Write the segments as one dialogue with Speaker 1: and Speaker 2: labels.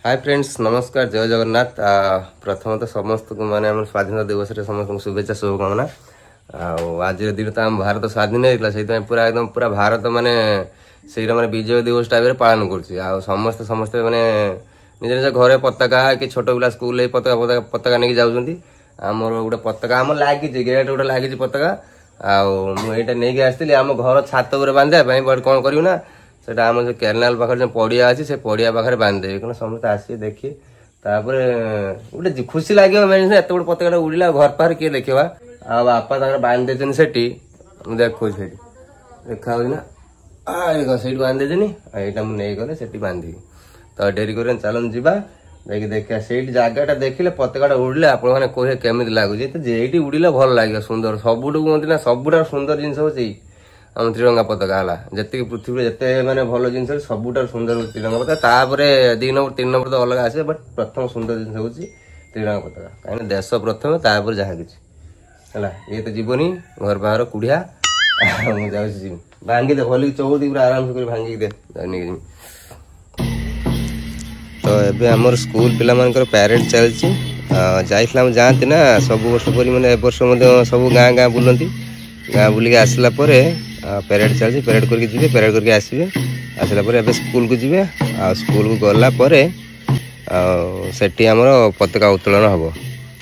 Speaker 1: Hi friends नमस्कार जय जगन्नाथ। प्रथम तो समस्त को माने हम स्वाधीनता दिवस रे समस्त शुभेच्छा शुभकामना। आज दिन तो आम भारत स्वाधीन होता से पूरा एकदम पूरा भारत माने से माने विजय दिवस टाइम रे पालन करछि। समस्ते समस्ते माने निज निज घरे पताका कि छोट पिला स्कूल पताका पताका पताका नहीं जाउछंती। आमर गोटे पताका आम लागी गेट गोटे लागी पताका मुझे नहीं आसती आम घर छात उपर बांधा बट कौन करूँ ना सेटा आम जो केनाल पाखे जो पड़िया अच्छी से पड़िया पाखे बांधदेवी क्या समस्त आसिए देखिए तापर गोटे खुशी लगे मेन एत गोटे पताका उड़िला घर पाखे किए देखा बापा बांधि देते से देखो देखा ना से बांधि देनी यहाँ मुझे गले से बांधि तो डेरी कर चलन जा देखिए देखा से जगह देखिले पताका उड़िले आप कहे केमी लगुच तो ये उड़िले भल लगे सुंदर सबुठ कहते ना सबुठ सुंदर जिन हूँ आम त्रिरंगा पताका है जी पृथ्वी जिते माने भल जिन सबुठ सुंदर त्रिरंगा पताका तापर 2 नंबर 3 नंबर तो अलग आसे बट प्रथम सुंदर जिन हूँ त्रिरंगा पताका कहीं देश प्रथम तापर जहाँ कि ये तो जीवनी घर बाहर कुड़िया मुझे भांगी दे भल चौदी पूरा आराम से भांगी दे नहीं तो एबे हमर स्कूल पिला मानकर पेरेंट चलची जाइखला जानती ना सब वर्ष पर मैंने वर्ष सब गाँ गाँ बुलती गाँ बुलिक आसला पेरेड चलती पेरेड करके जी पेरेड करके आसवे आसला स्कूल को जी स्कूल को गला सेठी आमर पताका उत्तोलन हम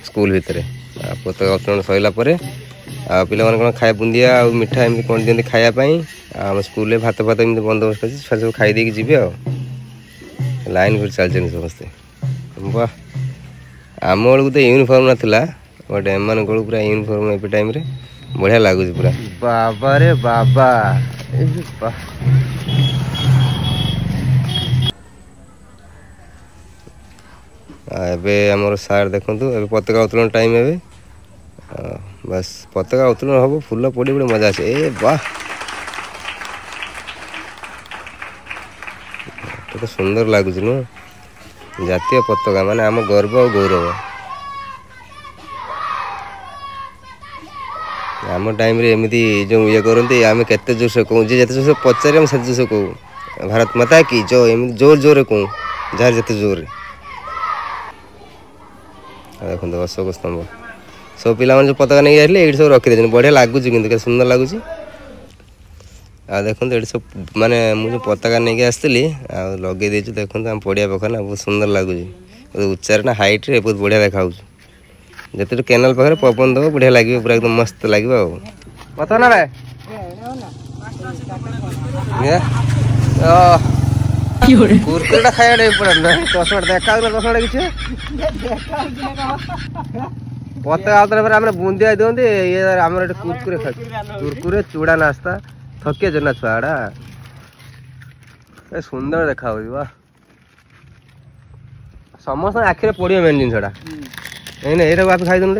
Speaker 1: स्कूल भितर पताका उत्तोलन सरला पिला कौन खाया बुंदिया आ मिठा एमती कौन दिखती खायापाई आम स्कूल भात भात एमती बंदोबस्त अच्छी सब खाई देकी जी लाइन कर चलते समस्ते वाह आम बेलू तो यूनिफॉर्म नाला बट एम पूरा यूनिफॉर्म ए टाइम रे बढ़िया लगुच पूरा बाबा रे बाबा एबे हमर सार देखु एबे पताका उत्तोलन टाइम एबे बस पताका उत्तोलन हम फुल पड़ी बड़े मजा आसे ए वाह तो सुंदर लगुच नु जातीय पताका माने आम गर्व और गौरव आम टाइम रे एमती जो ये करते आम केते जोर से कहूँ जी जोर से पचारे हम से जोर से कहूँ भारत माता की जो एमती जोर जोर कहूँ जार जिते जोर देखो अशोक स्तंभ सब पिला जो पताका नहीं आए ये सब रखी बढ़िया लगुच कि सुंदर लगुच देखो ये सब माने मुझे पताका नहीं आसती लगे देचु देखो आम पड़िया पाखे ना बहुत सुंदर लगुच उच्चार ना हाइट रे बहुत बढ़िया देखा जिते केनाल पाखे पवन दब बढ़िया लगे पूरा एकदम मस्त लगे पता ना भाई कुरकुरे खाया पड़ा चषमा देखा चषमा किसी पताका आम बुंदिया दिखते ये आम कुरकुरे कुरकुरे चूड़ा नास्ता थके ना छुआड़ा सुंदर देखा वाह समस्त आखिरे पड़े मेन जिनसा ये आप खाई दूँ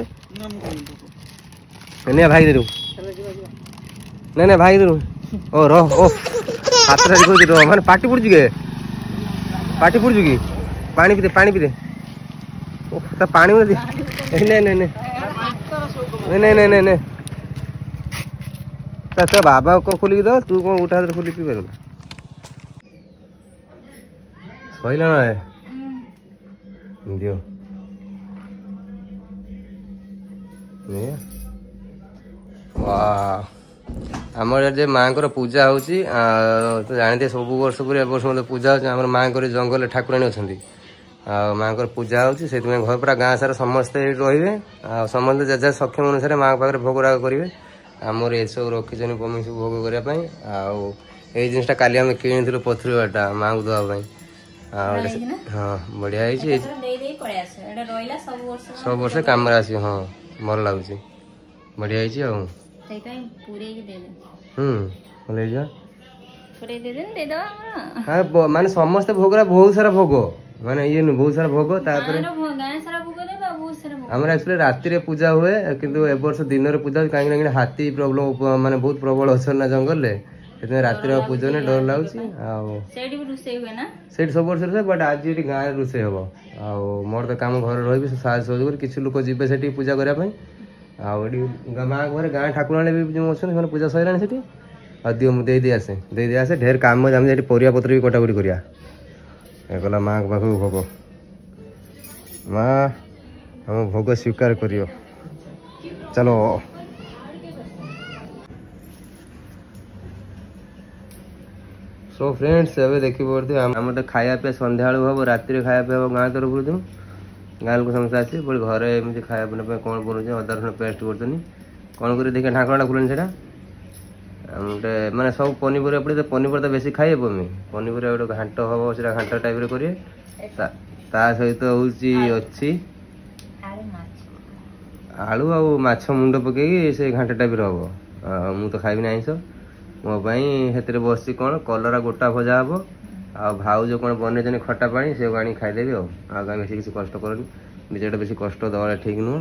Speaker 1: भाई दे नहीं भाई दे ओ रह ओ हाथ रह मैंने पाटी पड़ी गे पाटी पड़ी कि पानी पीते तो पानी में नहीं नहीं नहीं नहीं नहीं नहीं तो बाबा को खोलिक दो तू कौन गोटे हाथ खोल पी पार सैला ना दियो आमर जे माँ पूजा हो तो जानते सब वर्ष पर वर्ष मतलब पूजा हो माँ जंगल ठाकुराणी अच्छा माँ पूजा हो घर पूरा गाँ सारा समस्ते रे समस्त जजा सक्षम अनुसार माँ पाखे भोगराग करेंगे आमर ये सब रखी पमी सब भोग करने जिनटा काली आम कि पथरीटा माँ को देवाई हाँ बढ़िया सब वर्ष कम आस हाँ भल लगुच बढ़िया माने समस्ते भोगरा बहुत सारा भोग माने ये बहुत सारा भोग आम एक्चुअली राति पूजा हुए किंतु ए वर्ष दिन में पूजा कहीं हाथी प्रॉब्लम माने बहुत प्रबल अच्छा ना जंगल राति पूजा ने डर लगुच सब वर्ष रोसे बट आज ये गाँव रोसे हम मोर तो कम घर रही सहयोग किसी लोक जी से पूजा करने माँ घर गाँ ठाकुराणी भी जो अच्छे पूजा सर से दियो मुझे आसे ढेर कम आम परिया पत्र भी कटाकटी करा माँ पाख भोग माँ हम भोग स्वीकार करियो चलो सो फ्रेंड्स एवं देखी पड़ते आम तो खाया पे संध्या हम राति खाया पे हम गाँ तरफ गाँ लोक समस्त आस घरे एमती खाया पीना कौन बन अदा रसुण पेस्ट कर कौन कर देखिए ढाकणा खुलें से गोटे मैंने सब पनीपरिया पड़े तो पनीपरिया तो बेसी खाई पमी पनीपरिया गोटे घाट हम से घाट टाइप करेंगे सहित हूँ अच्छी आलू आ माछ मुंड पकई से घाट टाइप हम मु तो खाइबी आइंस मो से बस कौन कलरा गोटा भजा हम आ भाउज कौन बन खटा पानी से आनी खाईदेवी बेस किसी कष्ट करनी निजे बेस कष्ट दवा ठीक नुह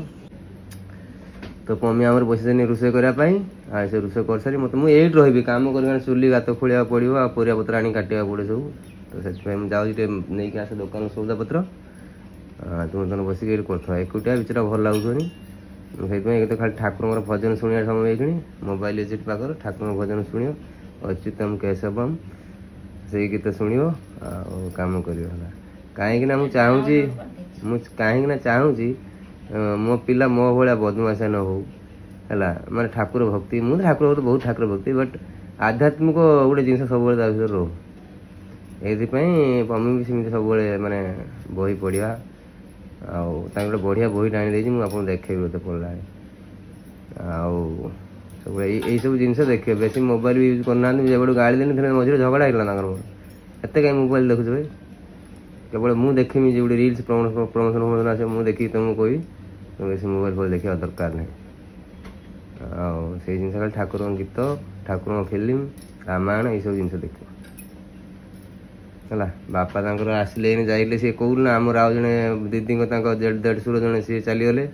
Speaker 1: तो मम्मी आम बसी रोषे करने से रोषे कर सारी मत मुझे रही कम कर चुली गात खोलिया पड़ो आ परिया पत्र आनी काटा पड़े सब तो से जाऊँगी नहीं आस दुकान सौदा पत्र तुम तुम बसिक कर एकुटिया बेचारा भल लगुनि से खाली ठाकुर भजन शुणा समय कि मोबाइल अच्छी पाखर ठाकुर भजन शुणो अच्युतम केशवम से गीत शुणो आम कर कहीं कहीं चाहूँगी मो पिला मो भाया बदमाशा न हो माने ठाकुर भक्ति मुझे ठाकुर भक्ति बहुत ठाकुर भक्ति बट आध्यात्मिक गोटे जिन सब रो ये मम्मी भी सेमती सब माने बही पढ़ा गोटे बढ़िया बही टाणी मुझे देखेबी गोटे पढ़ला सब यही सब जिन देखिए बेस मोबाइल भी यूज करना जो गाड़ी देनी मझे झगड़ा होगा एत कहीं मोबाइल देखुच भाई केवल मुझे देखी जो रील्स प्रमोशन आसे मुझे देखी तुमको कही तुम बेस मोबाइल फोन देखा दरकार नहीं से जिन खाली ठाकुर गीत ठाकुर फिल्म रामायण ये सब जिन देख है बापा आसिले जाइले सी कौन आमर आउ जड़े दीदी देढ़शुर जड़े सी चलीगले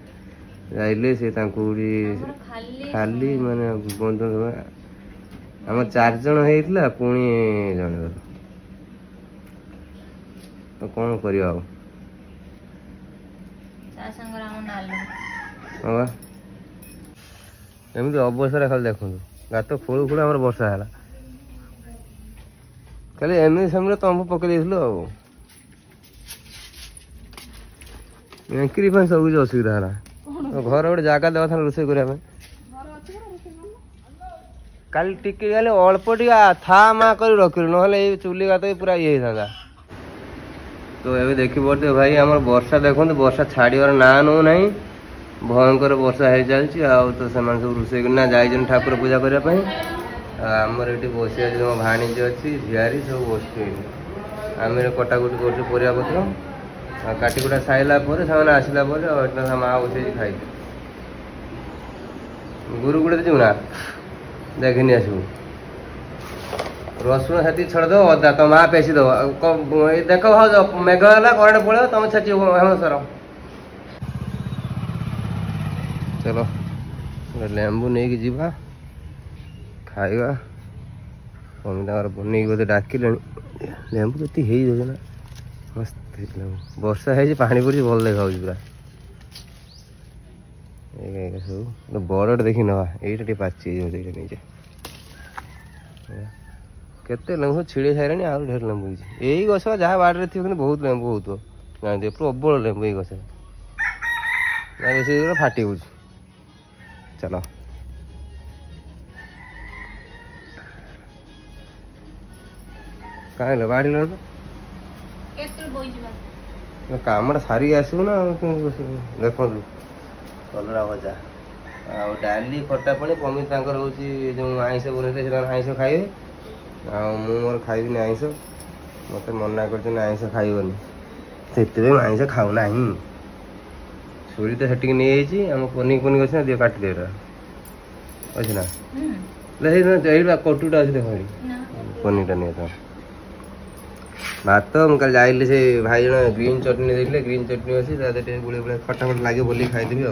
Speaker 1: जाइले सी खाली माने बंधु आम 4 जन होता पुणी जन तो कौन कर एमती अवस्था खाली देखु गात खोलू खोलू आम वर्षा है खाली एमती समय तंबू पकई एंकरी सब कुछ असुविधा है घर गोटे जगह देवा था रोषे करने काली टिके गले अल्प टी था माँ कर रखिलु ना चुली गात पूरा ये था तो ये देखी पड़ते भाई आम वर्षा देखो वर्षा छाड़र ना नौ ना भयंकर वर्षा हो चलती तो से सब रोषे करना जाइन ठाकुर पूजा करने आमर ये बस मो भाणीजी अच्छी झीआरी सब बस आम कटाकुटी कर परिया पत्र काटिकुटा सारा से आसला माँ बस खाई गुरु गुड़े जीवना देखनी आसू रसुण से छड़ दो अदा तो माँ पेशी दो देख भाज मेघ है करेंट पड़े तुम छेची हम सर चलो लेंबू नहीं जीवा खाइबा मम्मी बन बोधे डाकिले लेंबू तो हो ना मस्त वर्षा है पानी पड़ी भल देखा पूरा सब बड़े देखी ना ये पाची नहीं केते लेंबू छिड़े सारे आ ढेर लेंबू यही गछ जहाँ बाड़े थी बहुत लेंबू हो जानते प्रबल लेंबू ये गछ बेस फाटी हो चलो कहीं बाड़ी कम सारी आसू ना देखु कलरा भजा आ डाली खटा पानी मम्मी हूँ जो आईस बनते आईस खाइबे मोर खाइबी आईस मत मना कर आईस खाइबनी से आईस खाऊना छुरी तो सेटिक नहीं आम पनिक पनिक अच्छे दियो काट दे अच्छे ना कटुटा अच्छे देख पनिरटा नहीं था भात मुझे जाइली से भाई जन ग्रीन चटनी देखे ग्रीन चटनी अच्छी गुड़े गुड़े खटा खटा लगे बोली खाईदेवी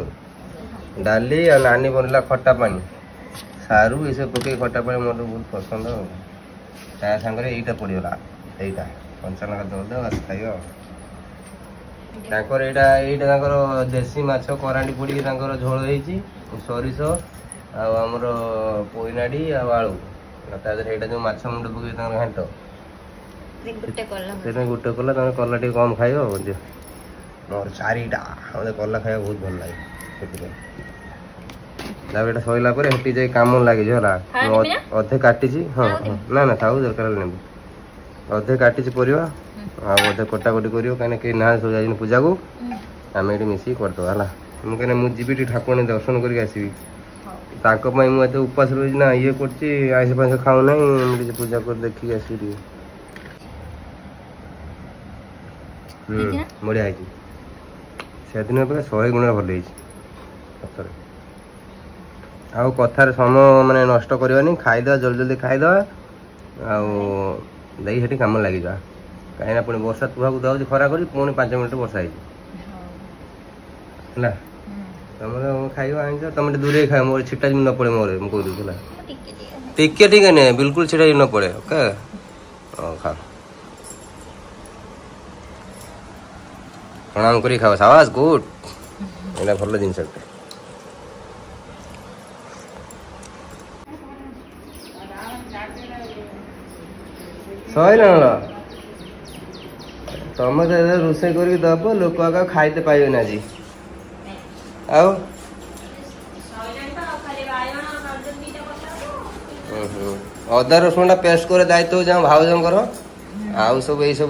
Speaker 1: डाली आ नानी बनला खटा पानी सारू ये सब पकई खटा पानी मोर बहुत पसंद ता सांगे यहीटा पड़गला यहीटा कंचा लंका दे खाइब यहाँ देसी माछ करांडी पड़ी झोल हो सरिष आमर पोईनाड़ी आलू तादेह जो माछ मुंड पकई घाट गोटे कला कला टे कम खाइब मोर चारिटा मत कला खाया बहुत भल लगे एटा सरला हेटी जाए कम लगे अधे काटी हाँ हाँ ना ना था दरकार नेबू अधे काटी परिवा अधे कटाकटी कर कहीं ना सब जाए पूजा को आम ये मिसिक करदे है मुझे मुझे ठाकुर दर्शन करके आसबि मुझे उपास रही ना ये कर आइस पाइस खाऊ ना पूजा कर देखिए आसबि बढ़िया है से दिन अपेक्षा 100 गुण भल सतरे आउ कथार समय माने नष्ट करवानी खाईद जल्दी जल्दी खाईद आई कम लग जा कहीं पुणी वर्षा तुहा को दाऊँ खरा कर पुणी 5 मिनट वर्षा है तुम खाइब आईच तुम दूरे खाए मोर छिटा न पड़े मोर मुझे टिके टिके नहीं बिल्कुल छिटा न पड़े ओके खा प्रणाम करी खाओ साबास गुड एटा भल जिनस सही तुम रोसे कर दब लोक आगे खाईते पाइबे आज अदा रसुण पेस्ट कर दायित्व जाओ भाउजर आउ सब ये सब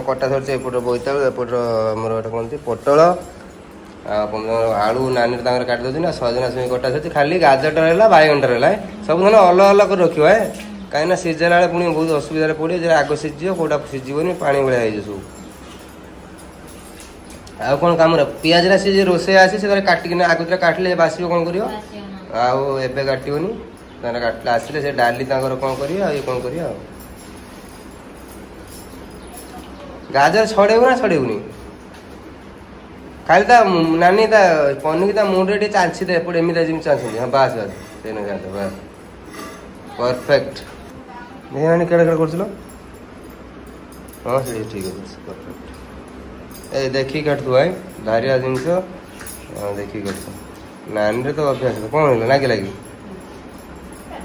Speaker 1: कटा सर एपट बोईतालु एपट मोर कहते पोटल आलू नानी काट दे सजना छुई कटा सर खाली गाजर है बैगन है सब अलग अलग कर रख है कहीं सीझेला पुणी बहुत असुविधा पड़े आग सीझ कौटा सीझन पानी भाया सब आउ कौन कम पियाज सी रोसे आसी से काटिक आगे काटिले बास कौन कर काटनी काटले आसिले से डाली कौन कर कौन कर गाजर छड़ेबू ना छड़ेबूनी खाली नानी पनीर मुंडे चांची दे एमती चांची हाँ बास बास से बास परफेक्ट नानी केड़ा केड़ा कर हाँ से ठीक है परफेक्ट ए देखी काट तू भाई धारिया जिनस देखी काट नानी रे तो अभ्यास कौन है ना कि लगी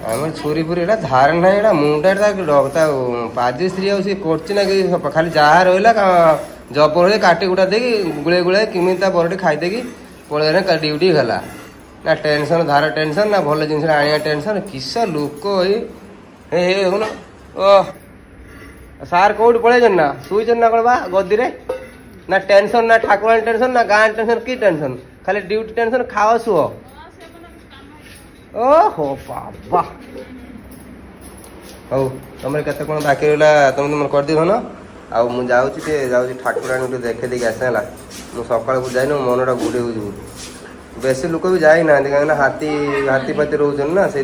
Speaker 1: आम छुरी फुरी एटा धार ना एटा मुंडा डरता पाजी स्त्री सी ना कि खाली जहाँ रहा जबर काटी कुटा दे गुड़े गुड़े किमी बरटी खाईदे पलैना ड्यूटी गला ना टेंशन धार टेंशन ना भल जिन आनिया टेंशन किस लुक देखुन ओह सार कौट पलैन ना शुईचन ना कौन बा गदी ना टेंशन ना ठाकुर टेंशन ना गाँ टेंशन कि टेंशन खाली ड्यूटी टेंशन खाओ शुओ ओहो बाबा हौ तुम केत कौन बाकी रहा तुम तुम कर दी ना आउ मुझे जाऊँ ठाकुराणी देखे देखिए आसे है मुझे सकाल को जाए मनटा गुड़े हो बेसी लोक भी जाई ना कहीं हाथी हाथी पाती रोचन ना से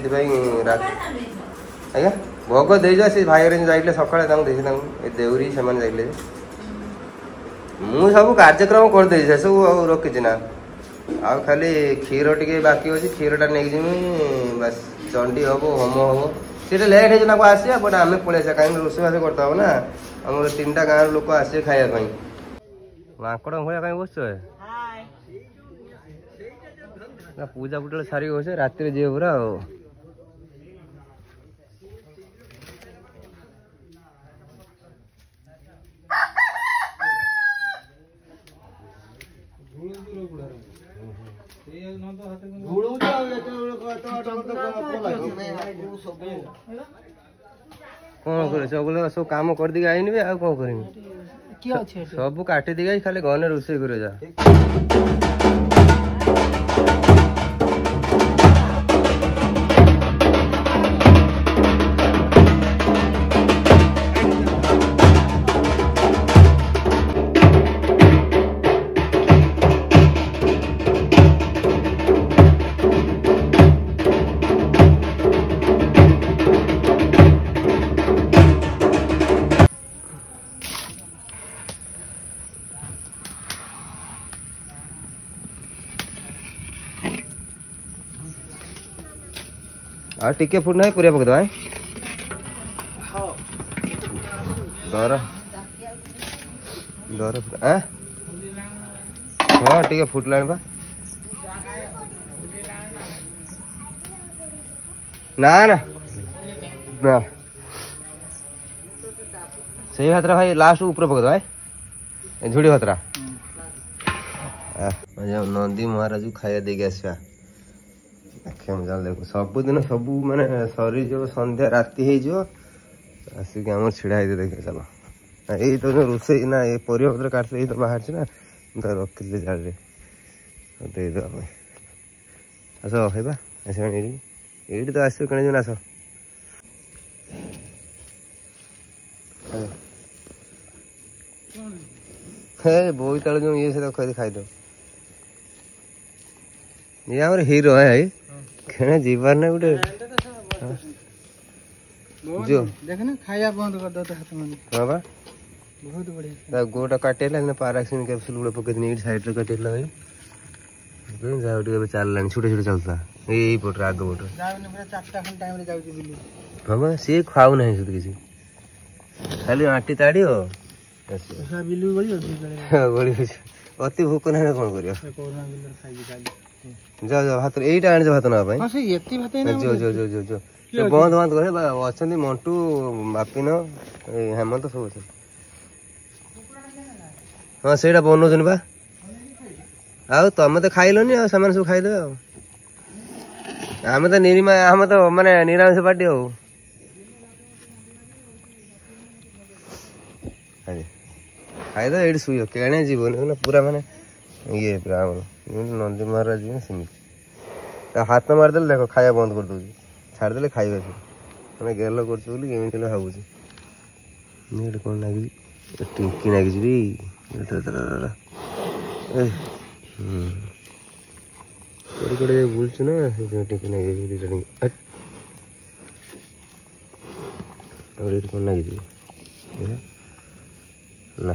Speaker 1: आज्ञा भोग दे जा से भाई जाइले सकाଳେ देउरी से मु सब कार्यक्रम करदे से सब रखी ना आ खाली क्षीर टे बाकी अच्छी क्षीरटा नहीं जीमी बस चंडी हम होम हम सीटा लेट हो आसिया बट आम पलि कहीं रोषेबास करता ना आम 3टा गाँव लोक आसे खायापाई माकड़ भाया कहीं बस पूजा पुटा सारी बस रात जी पूरा कौन कर सब काम कर दी आईन आ कौन कर सब काटी दी खाली गने रोसे कर जा आ टिके फुट ना पूरा पकड़ दर दर हाँ टिके फुटला बा ना ना ना सही हाथ भाई लास्ट ऊपर पकड़ भाई झुड़ी हाथ नंदी महाराज खाया देके आसवा देखो सबुदिन सब माने सरी जो संध्या राति हो आसिक आम छिड़ा है देखे चलो यही तो रोसे ना ये परिया पत्र काटते यही तो बाहर ना रखी जाड़े देद आस खाइबा आस ये तो आस कण आस हे बोईताल जो ये से खाईद ये आम हीरो है खेने जीवार ना गोटे जो
Speaker 2: देख ना खाया बंद कर दो हाथ में
Speaker 1: हां बा
Speaker 2: बहुत बढ़िया
Speaker 1: गोटा काटेला ना पैराक्सिन कैप्सूल गुड़ा पके नीट साइड रे काटेला भाई तो जाओ टे चल लानी छोटे छोटे चलता यही पट आग पट
Speaker 2: जाऊ ने पूरा 4टा खन टाइम रे जाऊ बिल्ली
Speaker 1: हां बा से खाऊ नहीं सुध किसी खाली आटी ताड़ी हो
Speaker 2: ऐसा बिल्ली बड़ी होती
Speaker 1: हां बड़ी अति भूख ना कोन करियो
Speaker 2: कोरोना बिल्ली खाई जाई
Speaker 1: जा जा भात एटा आनी भात ना भाई
Speaker 2: हां से एती भात ना
Speaker 1: जो जो जो जो जो बंद बंद करे अछंती मंटू बापिन हेमंत सब अछन हां सेटा बनौछन बा आउ तमे तो खाइलनी आ सामान सब खाइदे आमे तो निरीमा आमे तो माने निरामिष पार्टी हो खाइदे एडी सुइयो केणे जीवन ना पूरा माने ये पूरा नंदी महाराज जी सिमी हाथ मारदे देखो खाया बंद कर दो छाड़दे खाइबा मैंने गेल करमी भावुँ कौन लगी टिंकी लगी कड़े बुलचु ना टिंकी लगे कौन लगी ना